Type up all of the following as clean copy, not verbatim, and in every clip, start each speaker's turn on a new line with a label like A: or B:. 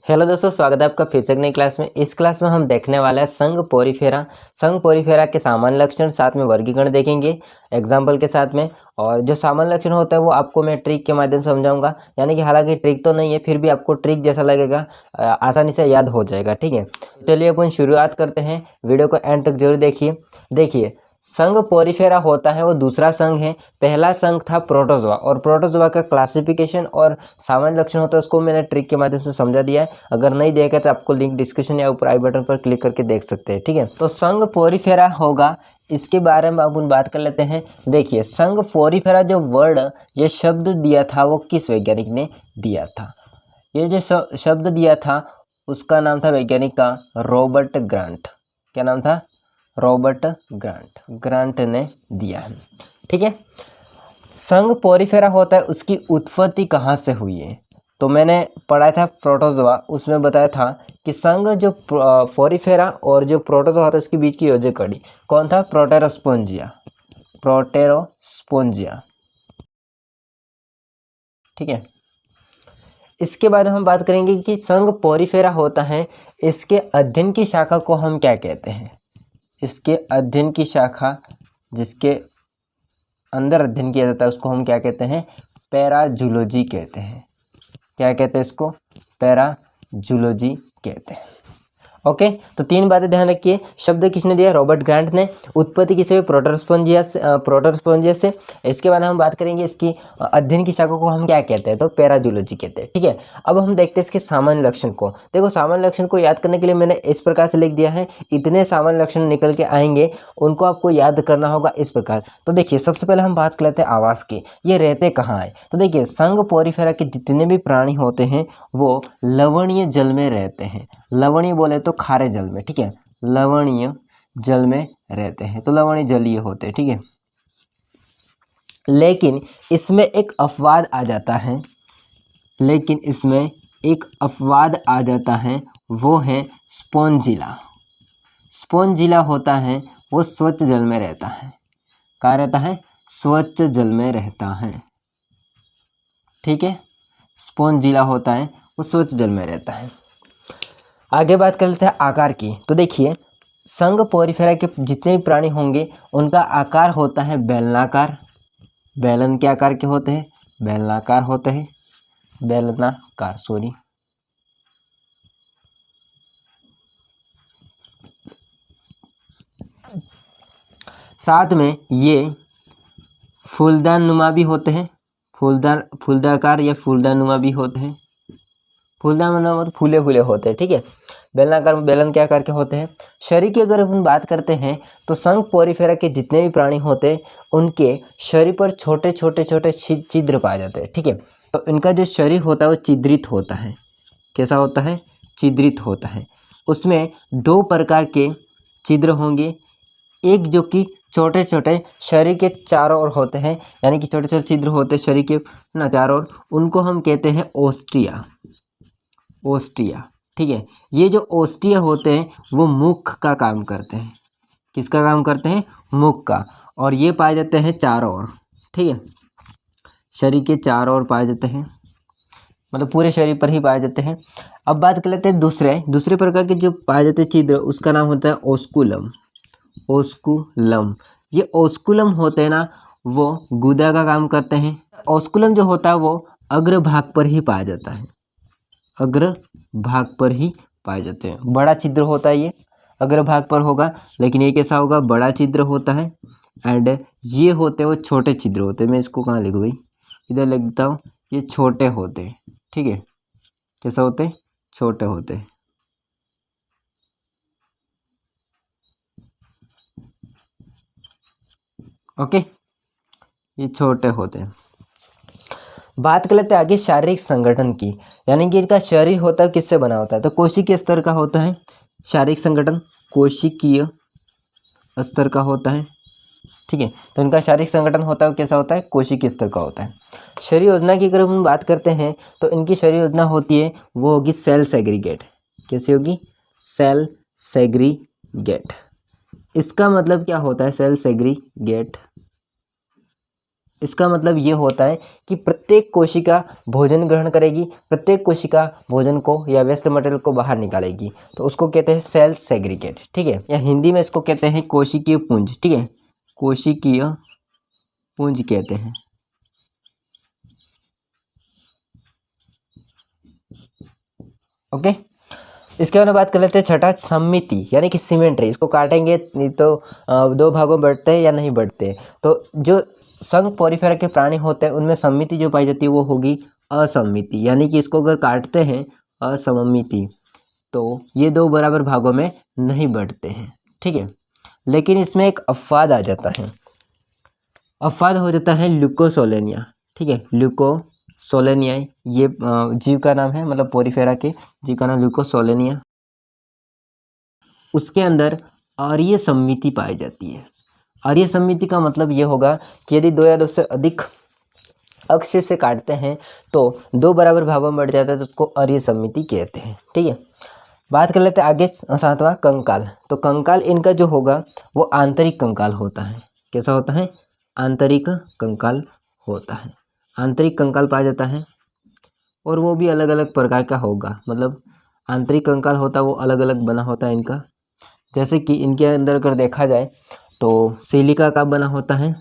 A: Hello दोस्तों, स्वागत है आपका फिर से एक नई क्लास में। इस क्लास में हम देखने वाले हैं संघ पोरीफेरा के सामान्य लक्षण, साथ में वर्गीकरण देखेंगे एग्जाम्पल के साथ में। और जो सामान्य लक्षण होता है वो आपको मैं ट्रिक के माध्यम से समझाऊंगा, यानी कि हालांकि ट्रिक तो नहीं है, फिर भी आपको ट्रिक जैसा लगेगा, आसानी से याद हो जाएगा। ठीक है, चलिए अपन शुरुआत करते हैं। वीडियो को एंड तक जरूर देखिए संघ पोरीफेरा होता है वो दूसरा संघ है। पहला संघ था प्रोटोजोआ, और प्रोटोजोआ का क्लासिफिकेशन और सामान्य लक्षण होता है उसको मैंने ट्रिक के माध्यम से समझा दिया है। अगर नहीं देखा तो आपको लिंक डिस्क्रिप्शन या ऊपर आई बटन पर क्लिक करके देख सकते हैं। ठीक है, तो संघ पोरीफेरा होगा, इसके बारे में अपन बात कर लेते हैं। देखिए संघ पोरीफेरा जो वर्ड, ये शब्द दिया था वो किस वैज्ञानिक ने दिया था? ये जो शब्द दिया था उसका नाम था वैज्ञानिक का रॉबर्ट ग्रांट। क्या नाम था? रॉबर्ट ग्रांट ने दिया है। ठीक है, संघ पोरीफेरा होता है, उसकी उत्पत्ति कहाँ से हुई है? तो मैंने पढ़ा था प्रोटोजोआ, उसमें बताया था कि संघ जो पोरीफेरा और जो प्रोटोजोआ था उसके बीच की योजक कड़ी कौन था? प्रोटेरोस्पोंजिया। ठीक है, इसके बाद हम बात करेंगे कि संघ पोरीफेरा होता है, इसके अध्ययन की शाखा को हम क्या कहते हैं? इसके अध्ययन की शाखा, जिसके अंदर अध्ययन किया जाता है उसको हम क्या कहते हैं? पैराजूलॉजी कहते हैं। क्या कहते हैं इसको? पैराजूलॉजी कहते हैं। ओके, तो तीन बातें ध्यान रखिए। शब्द किसने दिया? रॉबर्ट ग्रांट ने। उत्पत्ति किसे? प्रोटोस्पोंजिया से। इसके बाद हम बात करेंगे इसकी अध्ययन की शाखा को हम क्या कहते हैं? तो पैराजूलॉजी कहते हैं। ठीक है, अब हम देखते हैं इसके सामान्य लक्षण को। देखो सामान्य लक्षण को याद करने के लिए मैंने इस प्रकार से लिख दिया है, इतने सामान्य लक्षण निकल के आएंगे, उनको आपको याद करना होगा इस प्रकार से। तो देखिए सबसे पहले हम बात कर लेते हैं आवास की। ये रहते कहाँ है? तो देखिए संघ पोरीफेरा के जितने भी प्राणी होते हैं वो लवणीय जल में रहते हैं। लवणीय बोले तो खारे जल में। ठीक है, लवणीय जल में रहते हैं, तो लवणीय जलीय होते हैं। ठीक है, लेकिन इसमें एक अपवाद आ जाता है, वो है स्पोंजिला। स्पोंजिला होता है वो स्वच्छ जल में रहता है। कहाँ रहता है? स्वच्छ जल में रहता है। ठीक है, स्पोंजिला होता है वो स्वच्छ जल में रहता है। आगे बात कर लेते हैं आकार की। तो देखिए संघ पोरीफेरा के जितने भी प्राणी होंगे उनका आकार होता है बेलनाकार। बेलन के आकार के होते हैं? बेलनाकार होते हैं, बेलनाकार सॉरी। साथ में ये फूलदान नुमा भी होते हैं। फूलदाकार या फूलदान नुमा भी होते हैं। फूलदान मतलब फूले फूले होते हैं। ठीक है, बेलनाकार बेलन के आकार के होते हैं। शरीर की अगर हम बात करते हैं तो संघ पोरीफेरा के जितने भी प्राणी होते हैं उनके शरीर पर छोटे छोटे छिद्र पाए जाते हैं। ठीक है, तो इनका जो शरीर होता है वो छिद्रित होता है। कैसा होता है? छिद्रित होता है। उसमें दो प्रकार के छिद्र होंगे, एक जो कि छोटे छोटे शरीर के चारों ओर होते हैं, यानी कि छोटे छोटे छिद्र होते हैं शरीर के ना चारों ओर, उनको हम कहते हैं ओस्टिया। ठीक है, ये जो ओस्टिया होते हैं वो मुख का काम करते हैं। किसका काम करते हैं? मुख का। और ये पाए जाते हैं चारों ओर। ठीक है, शरीर के चारों ओर पाए जाते हैं, मतलब पूरे शरीर पर ही पाए जाते हैं। अब बात कर लेते हैं दूसरे प्रकार के जो पाए जाते हैं छिद्र, उसका नाम होता है ओस्कुलम। ये ओस्कुलम होते हैं ना, वो गुदा का काम करते हैं। ओस्कुलम जो होता है वो अग्रभाग पर ही पाया जाता है। अग्रभाग पर ही पाए जाते हैं। बड़ा छिद्र होता है, ये अग्रभाग पर होगा, लेकिन ये कैसा होगा? बड़ा छिद्र होता है। एंड ये होते हैं वो छोटे छिद्र होते हैं। मैं इसको कहाँ लिखूँ भाई? इधर लिख देता हूँ। ये छोटे होते हैं। ठीक है, कैसा होते हैं? छोटे होते हैं। ओके, ये छोटे होते हैं। बात कर लेते हैं आगे शारीरिक संगठन की, यानी कि इनका शरीर होता है किससे बना होता है? तो कोशिकीय स्तर का होता है शारीरिक संगठन, कोशिकीय स्तर का होता है। ठीक है, तो इनका शारीरिक संगठन होता है कैसा होता है? कोशिकीय स्तर का होता है। शरीर योजना की अगर हम बात करते हैं तो इनकी शरीर योजना होती है वो होगी सेल सेग्रीगेट। कैसी होगी? Cell segregate. इसका मतलब क्या होता है सेल सेग्रीगेट? इसका मतलब ये होता है कि प्रत्येक कोशिका भोजन ग्रहण करेगी, प्रत्येक कोशिका भोजन को या वेस्ट मटेरियल को बाहर निकालेगी, तो उसको कहते हैं सेल सेग्रीगेट, ठीक है, या हिंदी में इसको कहते हैं कोशिकीय पुंज, ठीक है, कोशिकीय पुंज कहते हैं। ओके, इसके बारे में बात कर लेते हैं। छठा, समिति यानी कि सिमेट्री। इसको काटेंगे नहीं तो दो भागों में बढ़ते हैं या नहीं बढ़ते। तो जो संघ पोरिफेरा के प्राणी होते हैं उनमें समिति जो पाई जाती है वो होगी असमिति, यानी कि इसको अगर काटते हैं असमिति तो ये दो बराबर भागों में नहीं बढ़ते हैं, ठीक है। लेकिन इसमें एक अपवाद आ जाता है, अपवाद हो जाता है ल्यूकोसोलेनिया, ठीक है, ल्यूकोसोलेनिया ये जीव का नाम है, मतलब पोरिफेरा के जीव का नाम ल्यूकोसोलेनिया। उसके अंदर आर्य समिति पाई जाती है। आर्य समिति का मतलब ये होगा कि यदि दो या दो से अधिक अक्ष से काटते हैं तो दो बराबर भागों में बढ़ जाता है, तो उसको आर्य समिति कहते हैं, ठीक है। बात कर लेते हैं आगे, सातवां कंकाल। तो कंकाल इनका जो होगा वो आंतरिक कंकाल होता है। कैसा होता है? आंतरिक कंकाल होता है। आंतरिक कंकाल पाया जाता है और वो भी अलग अलग प्रकार का होगा, मतलब आंतरिक कंकाल होता है वो अलग अलग बना होता है इनका। जैसे कि इनके अंदर अगर देखा जाए तो सिलिका का बना होता है,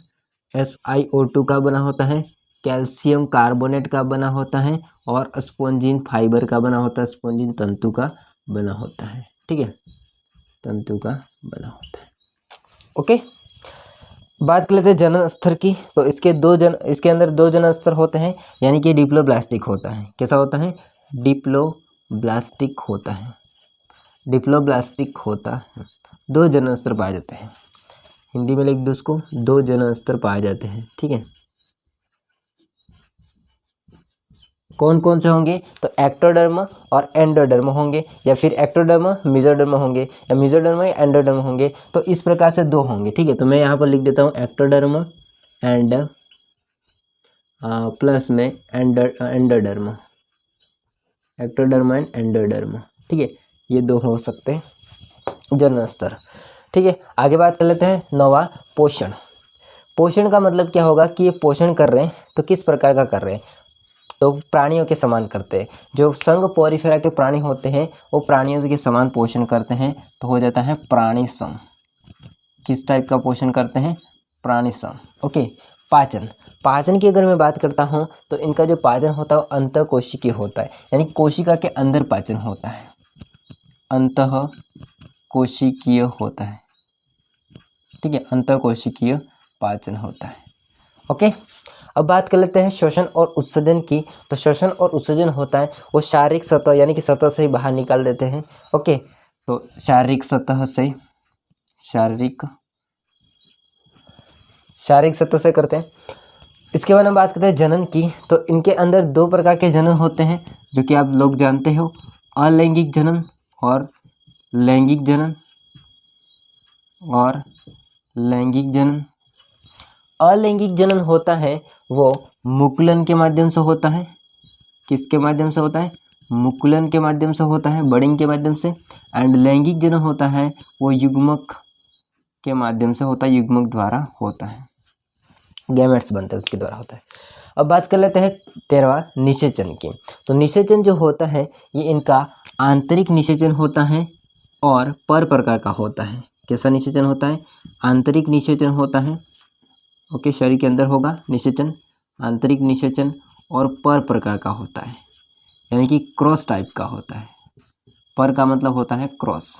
A: SiO2 का बना होता है, कैल्शियम कार्बोनेट का बना होता है और स्पोंजिन फाइबर का बना होता है, स्पोंजिन तंतु का बना होता है, ठीक है, तंतु का बना होता है। ओके, बात कर लेते हैं जनन स्तर की। तो इसके अंदर दो जनन स्तर होते हैं, यानी कि डिप्लोब्लास्टिक होता है। कैसा होता है? डिप्लोब्लास्टिक होता है, डिप्लोब्लास्टिक होता है। दो जनन स्तर पाए जाते हैं, हिंदी में लिख दो उसको, दो जनन स्तर पाए जाते हैं, ठीक है। कौन कौन से होंगे? तो एक्टोडर्म और एंडोडर्म होंगे, या फिर एक्टोडर्म मेसोडर्म होंगे, या मेसोडर्म या एंडोडर्म होंगे। तो इस प्रकार से दो होंगे, ठीक है। तो मैं यहाँ पर लिख देता हूँ एक्टोडर्म एंड प्लस में एंडोडर्म, एक्टोडर्म एंड एंडोडर्म, ठीक है। ये दो हो सकते हैं जनन स्तर, ठीक है। आगे बात कर लेते हैं नौवां, पोषण। पोषण का मतलब क्या होगा कि ये पोषण कर रहे हैं तो किस प्रकार का कर रहे हैं? तो प्राणियों के समान करते हैं। जो संघ पोरिफेरा के प्राणी होते हैं वो प्राणियों के समान पोषण करते हैं, तो हो जाता है प्राणी सम। किस टाइप का पोषण करते हैं? प्राणी सम। ओके, पाचन। पाचन की अगर मैं बात करता हूँ तो इनका जो पाचन होता है वो अंतः कोशिकीय होता है, यानी कोशिका के अंदर पाचन होता है, अंतः कोशिकीय होता है, ठीक है, अंतः कोशिकीय पाचन होता है। ओके, अब बात कर लेते हैं श्वसन और उत्सर्जन की। तो श्वसन और उत्सर्जन होता है वो शारीरिक सतह, यानी कि सतह से ही बाहर निकाल देते हैं। ओके, तो शारीरिक सतह से करते हैं। इसके बाद हम बात करते हैं जनन की। तो इनके अंदर दो प्रकार के जनन होते हैं जो कि आप लोग जानते हो, अलैंगिक जनन और लैंगिक जनन, और लैंगिक जनन। अलैंगिक जनन होता है वो मुकुलन के माध्यम से होता है। किसके माध्यम से होता है? मुकुलन के माध्यम से होता है, बर्डिंग के माध्यम से। एंड लैंगिक जनन होता है वो युग्मक के माध्यम से होता है, युग्मक द्वारा होता है, गैमेट्स बनते हैं उसके द्वारा होता है। अब बात कर लेते हैं 13वां, निषेचन की। तो निषेचन जो होता है ये इनका आंतरिक निषेचन होता है और पर प्रकार का होता है। कैसा निषेचन होता है? आंतरिक निषेचन होता है। ओके, शरीर के अंदर होगा निषेचन, आंतरिक निषेचन, और पर प्रकार का होता है, यानी कि क्रॉस टाइप का होता है। पर का मतलब होता है क्रॉस।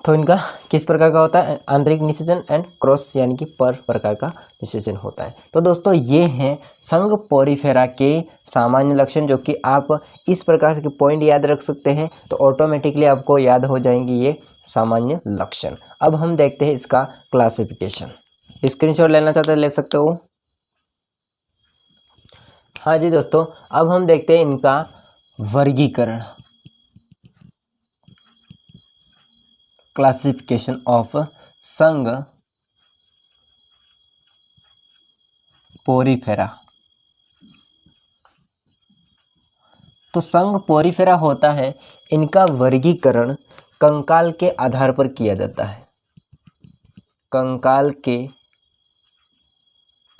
A: तो इनका किस प्रकार का होता है? आंतरिक निषेचन एंड क्रॉस, यानी कि पर प्रकार का निषेचन होता है। तो दोस्तों ये हैं संघ पोरिफेरा के सामान्य लक्षण, जो कि आप इस प्रकार से पॉइंट याद रख सकते हैं तो ऑटोमेटिकली आपको याद हो जाएंगे ये सामान्य लक्षण। अब हम देखते हैं इसका क्लासिफिकेशन। स्क्रीनशॉट लेना चाहते हैं ले सकते हो। हाँ जी दोस्तों, अब हम देखते हैं इनका वर्गीकरण, क्लासिफिकेशन ऑफ संघ पोरिफेरा। तो संघ पोरिफेरा होता है, इनका वर्गीकरण कंकाल के आधार पर किया जाता है, कंकाल के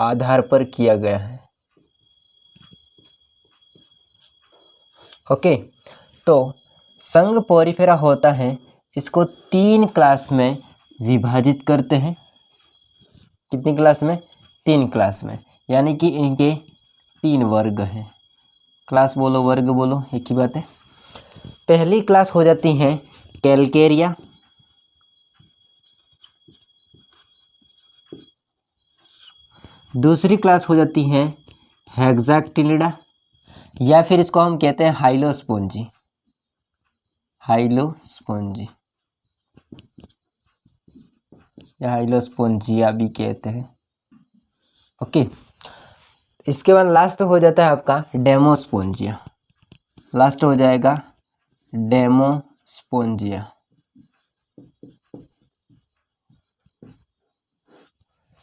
A: आधार पर किया गया है। ओके, तो संघ पोरिफेरा होता है, इसको 3 क्लास में विभाजित करते हैं। कितनी क्लास में? 3 क्लास में, यानी कि इनके 3 वर्ग हैं। क्लास बोलो वर्ग बोलो एक ही बात है। पहली क्लास हो जाती है कैलकेरिया, दूसरी क्लास हो जाती है हेक्साक्टिनिडा, या फिर इसको हम कहते हैं हाइलोस्पोंजी, हाइलोस्पोंजी या हाइलोस्पोंजिया भी कहते हैं। ओके, इसके बाद लास्ट हो जाता है आपका डेमोस्पोंजिया, लास्ट हो जाएगा डेमोस्पोंजिया।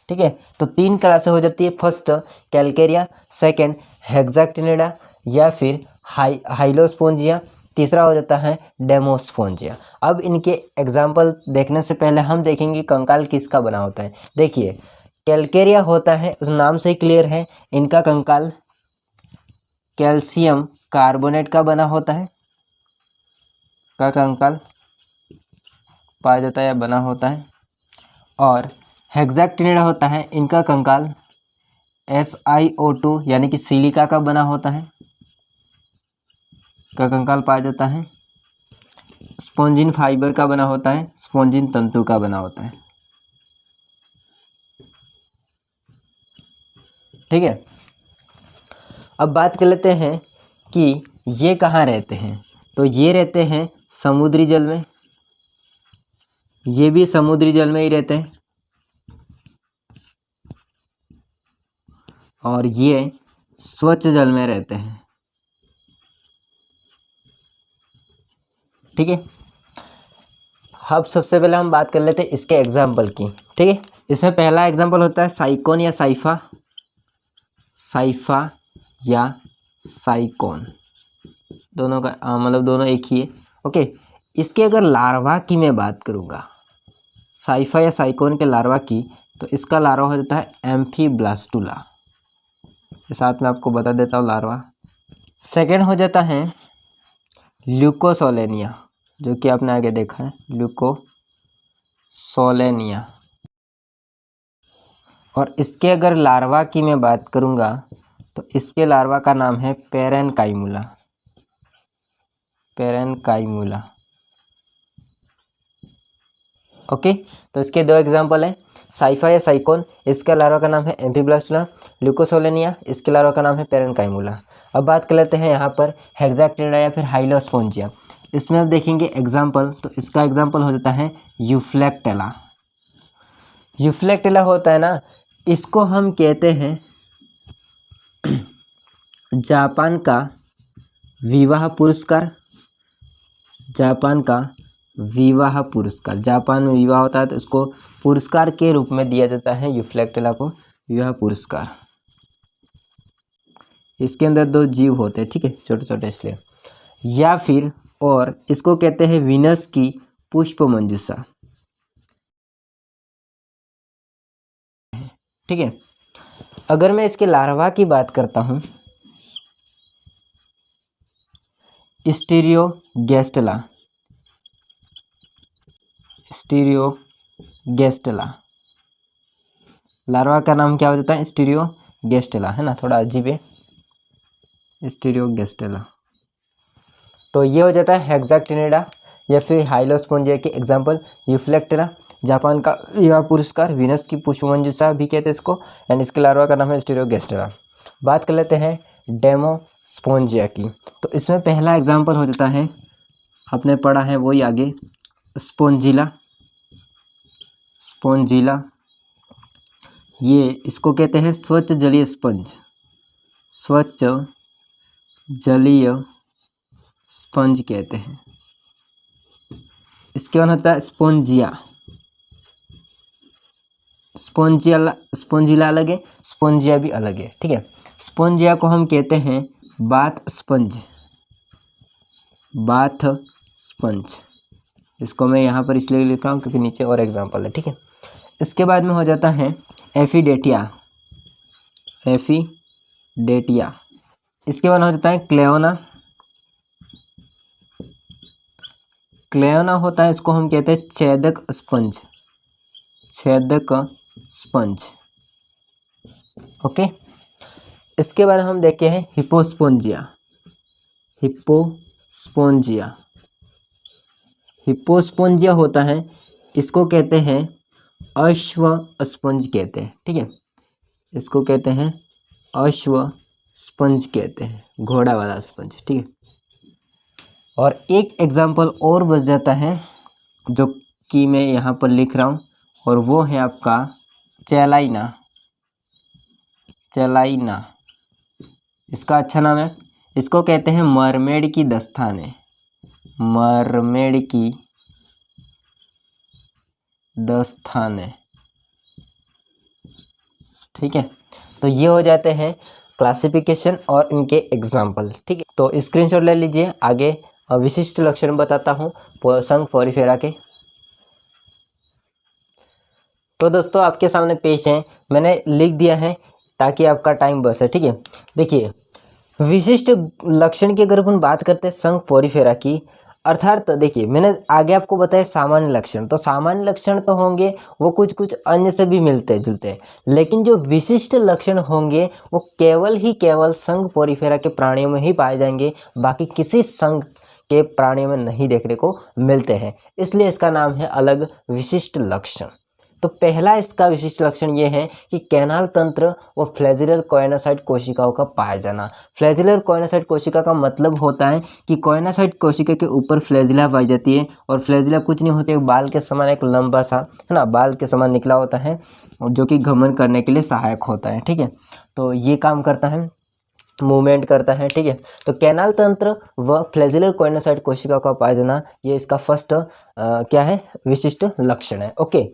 A: ठीक है, तो 3 क्लासें हो जाती है। फर्स्ट कैलकेरिया, सेकंड हेक्साक्टिनिडा या फिर हाइलोस्पोंजिया, तीसरा हो जाता है डेमोस्पोंजिया। अब इनके एग्जाम्पल देखने से पहले हम देखेंगे कंकाल किसका बना होता है। देखिए, कैलकेरिया होता है, उस नाम से ही क्लियर है, इनका कंकाल कैल्शियम कार्बोनेट का बना होता है, का कंकाल पाया जाता है या बना होता है। और हेक्साक्टिनिडा होता है, इनका कंकाल SiO2 यानी कि सिलिका का बना होता है, का कंकाल पाया जाता है। स्पॉन्जिन फाइबर का बना होता है, स्पॉन्जिन तंतु का बना होता है। ठीक है, अब बात कर लेते हैं कि ये कहाँ रहते हैं। तो ये रहते हैं समुद्री जल में, ये भी समुद्री जल में ही रहते हैं, और ये स्वच्छ जल में रहते हैं। ठीक है, अब सबसे पहले हम बात कर लेते हैं इसके एग्जाम्पल की। ठीक है, इसमें पहला एग्जाम्पल होता है साइकोन या साइफा, साइफा या साइकोन, दोनों का मतलब दोनों एक ही है। ओके, इसके अगर लार्वा की मैं बात करूँगा, साइफा या साइकोन के लार्वा की, तो इसका लार्वा हो जाता है एम्फीब्लास्टुला। साथ में आपको बता देता हूँ लार्वा। सेकेंड हो जाता है ल्यूकोसोलेनिया, जो कि आपने आगे देखा है, ल्यूकोसोलेनिया। और इसके अगर लार्वा की मैं बात करूँगा, तो इसके लार्वा का नाम है पेरेनकाइमुला, पेरेनकाइमुला। ओके, तो इसके 2 एग्जाम्पल हैं, साइफा या साइकोन, इसके लार्वा का नाम है एम्फीब्लास्टुला, ल्यूकोसोलेनिया, इसके लार्वा का नाम है पेरेनकाइमुला। अब बात कर लेते हैं यहाँ पर हेक्साक्टिनिडा या फिर हाइलोस्पोंजिया। इसमें अब देखेंगे एग्जाम्पल, तो इसका एग्जाम्पल हो जाता है यूफ्लेक्टेला। यूफ्लेक्टेला होता है ना, इसको हम कहते हैं जापान का विवाह पुरस्कार, जापान का विवाह पुरस्कार। जापान में विवाह होता है तो इसको पुरस्कार के रूप में दिया जाता है, यूफ्लेक्टेला को विवाह पुरस्कार। इसके अंदर 2 जीव होते हैं, ठीक है, छोटे छोटे इसलिए। या फिर और इसको कहते हैं वीनस की पुष्प मंजूषा। ठीक है, अगर मैं इसके लार्वा की बात करता हूँ, स्टीरियोगेस्टेला, स्टीरियोगेस्टेला, लार्वा का नाम क्या हो जाता है? स्टीरियोगेस्टेला, है ना, थोड़ा अजीब है, स्टीरियोगेस्टेला। तो ये हो जाता है हेक्साक्टिनिडा या फिर हाइलोस्पोंजिया के एग्जाम्पल। यूफ्लेक्टेला, जापान का विवाह पुरस्कार, वीनस की पुष्पमंजूषा भी कहते हैं इसको, एंड इसके लार्वा का नाम है स्टीरियोगेस्टेला। बात कर लेते हैं डेमोस्पोंजिया की। तो इसमें पहला एग्जाम्पल हो जाता है, आपने पढ़ा है वही आगे, स्पोंजिला, स्पोंजिला। ये इसको कहते हैं स्वच्छ जलीय स्पंज, स्वच्छ जलीय स्पंज कहते हैं। इसके बाद होता है स्पोंजिया, स्पोंजिला अलग है, स्पोंजिया भी अलग है, ठीक है। स्पोंजिया को हम कहते हैं बाथ स्पंज, बाथ स्पंज। इसको मैं यहाँ पर इसलिए लिख रहा हूँ क्योंकि नीचे और एग्जाम्पल है, ठीक है। इसके बाद में हो जाता है एफिडेटिया, एफिडेटिया। इसके बाद हो जाता है क्लेओना। क्लेओना होता है, इसको हम कहते हैं छेदक स्पंज, छेदक स्पंज। ओके। इसके बाद हम देखते हैं हिपोस्पोंजिया। हिपोस्पोंजिया, हिपोस्पोंजिया होता है, इसको कहते हैं अश्व स्पंज कहते हैं। ठीक है, इसको कहते हैं अश्व स्पंज कहते हैं, घोड़ा वाला स्पंज। ठीक है, और एक एग्जाम्पल और बच जाता है जो कि मैं यहाँ पर लिख रहा हूँ, और वो है आपका चैलाइना। चैलाइना, इसका अच्छा नाम है, इसको कहते हैं मरमेड की दस्ताने, मरमेड की दस्ताने। ठीक है, तो ये हो जाते हैं क्लासिफिकेशन और इनके एग्जाम्पल। ठीक है, तो स्क्रीनशॉट ले लीजिए। आगे विशिष्ट लक्षण बताता हूँ संघ पोरिफेरा के। तो दोस्तों आपके सामने पेश है, मैंने लिख दिया है ताकि आपका टाइम बचे। ठीक है, देखिए विशिष्ट लक्षण की अगर अपन बात करते हैं संघ पोरिफेरा की, अर्थात देखिए मैंने आगे आपको बताया सामान्य लक्षण, तो सामान्य लक्षण तो होंगे वो कुछ कुछ अन्य से भी मिलते जुलते हैं, लेकिन जो विशिष्ट लक्षण होंगे वो केवल संघ पोरिफेरा के प्राणियों में ही पाए जाएंगे, बाकी किसी संघ के प्राणियों में नहीं देखने को मिलते हैं, इसलिए इसका नाम है अलग विशिष्ट लक्षण। तो पहला इसका विशिष्ट लक्षण ये है कि कैनाल तंत्र व फ्लैजिलर कोयनोसाइट कोशिकाओं का पाया जाना। फ्लैजिलर कोयनोसाइट कोशिका का मतलब होता है कि कोयनोसाइट कोशिका के ऊपर फ्लैजिला पाई जाती है, और फ्लैजिला कुछ नहीं होते, बाल के समान एक लंबा सा है ना, बाल के समान निकला होता है, जो कि घमन करने के लिए सहायक होता है। ठीक है, तो ये काम करता है, मूवमेंट करता है। ठीक है, तो कैनाल तंत्र व फ्लैजिलर कोयनोसाइट कोशिका का पाया जाना, ये इसका फर्स्ट क्या है, विशिष्ट लक्षण है। ओके,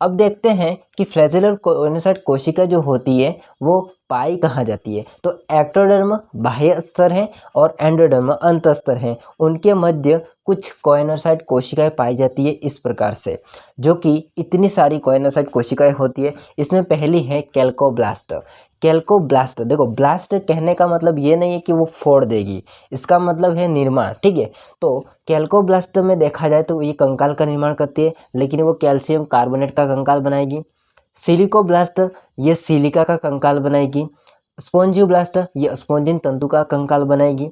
A: अब देखते हैं कि फ्लैजिलर कोयनोसाइट कोशिका जो होती है वो पाई कहाँ जाती है। तो एक्टोडर्म बाह्य स्तर है और एंडोडर्म अंत स्तर है, उनके मध्य कुछ कोयनोसाइट कोशिकाएं पाई जाती है इस प्रकार से, जो कि इतनी सारी कोयनोसाइट कोशिकाएं होती है। इसमें पहली है कैल्कोब्लास्ट। कैल्कोब्लास्ट, देखो ब्लास्ट कहने का मतलब ये नहीं है कि वो फोड़ देगी, इसका मतलब है निर्माण। ठीक है, तो कैल्कोब्लास्ट में देखा जाए तो ये कंकाल का निर्माण करती है, लेकिन वो कैल्शियम कार्बोनेट का कंकाल बनाएगी। सिलिकोब्लास्ट ये सिलिका का कंकाल बनाएगी। स्पोंजियोब्लास्ट ये स्पोंजिन तंतु का कंकाल बनाएगी।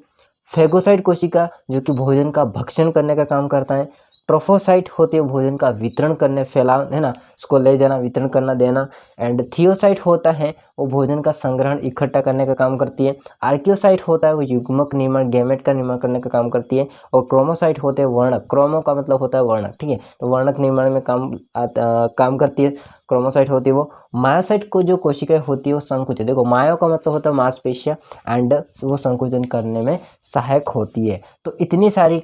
A: फेगोसाइट कोशिका जो कि भोजन का भक्षण करने का काम करता है। ट्रोफोसाइट होते हैं भोजन का वितरण करने, फैलाव है ना, उसको ले जाना, वितरण करना, देना। एंड थियोसाइट होता है वो भोजन का संग्रहण इकट्ठा करने का काम करती है। आर्कियोसाइट होता है वो युग्मक निर्माण, गैमेट का निर्माण करने का काम करती है। और क्रोमोसाइट होते हैं वर्णक, क्रोमो का मतलब होता है वर्णक। ठीक है, तो वर्णक निर्माण में काम करती है, क्रोमोसाइट होती है वो। मायोसाइट को जो कोशिकाएं होती है वो संकुचित, देखो मायो का मतलब होता है मांसपेशियां, एंड वो संकुचन करने में सहायक होती है। तो इतनी सारी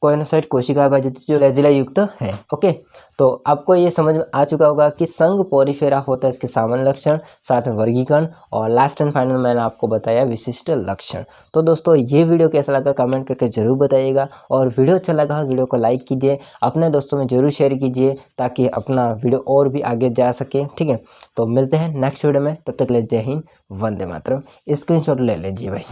A: कोयनोसाइट कोशिकाएं पाई जाती है जो फ्लैजिला युक्त है। ओके, तो आपको ये समझ में आ चुका होगा कि संघ पोरिफेरा होता है, इसके सामान्य लक्षण, साथ में वर्गीकरण, और लास्ट एंड फाइनल मैंने आपको बताया विशिष्ट लक्षण। तो दोस्तों ये वीडियो कैसा लगा कमेंट करके जरूर बताइएगा, और वीडियो अच्छा लगा वीडियो को लाइक कीजिए, अपने दोस्तों में जरूर शेयर कीजिए ताकि अपना वीडियो और भी आगे जा सके। ठीक है, तो मिलते हैं नेक्स्ट वीडियो में, तब तक के लिए जय हिंद, वंदे मातरम। स्क्रीनशॉट ले लीजिए भाई।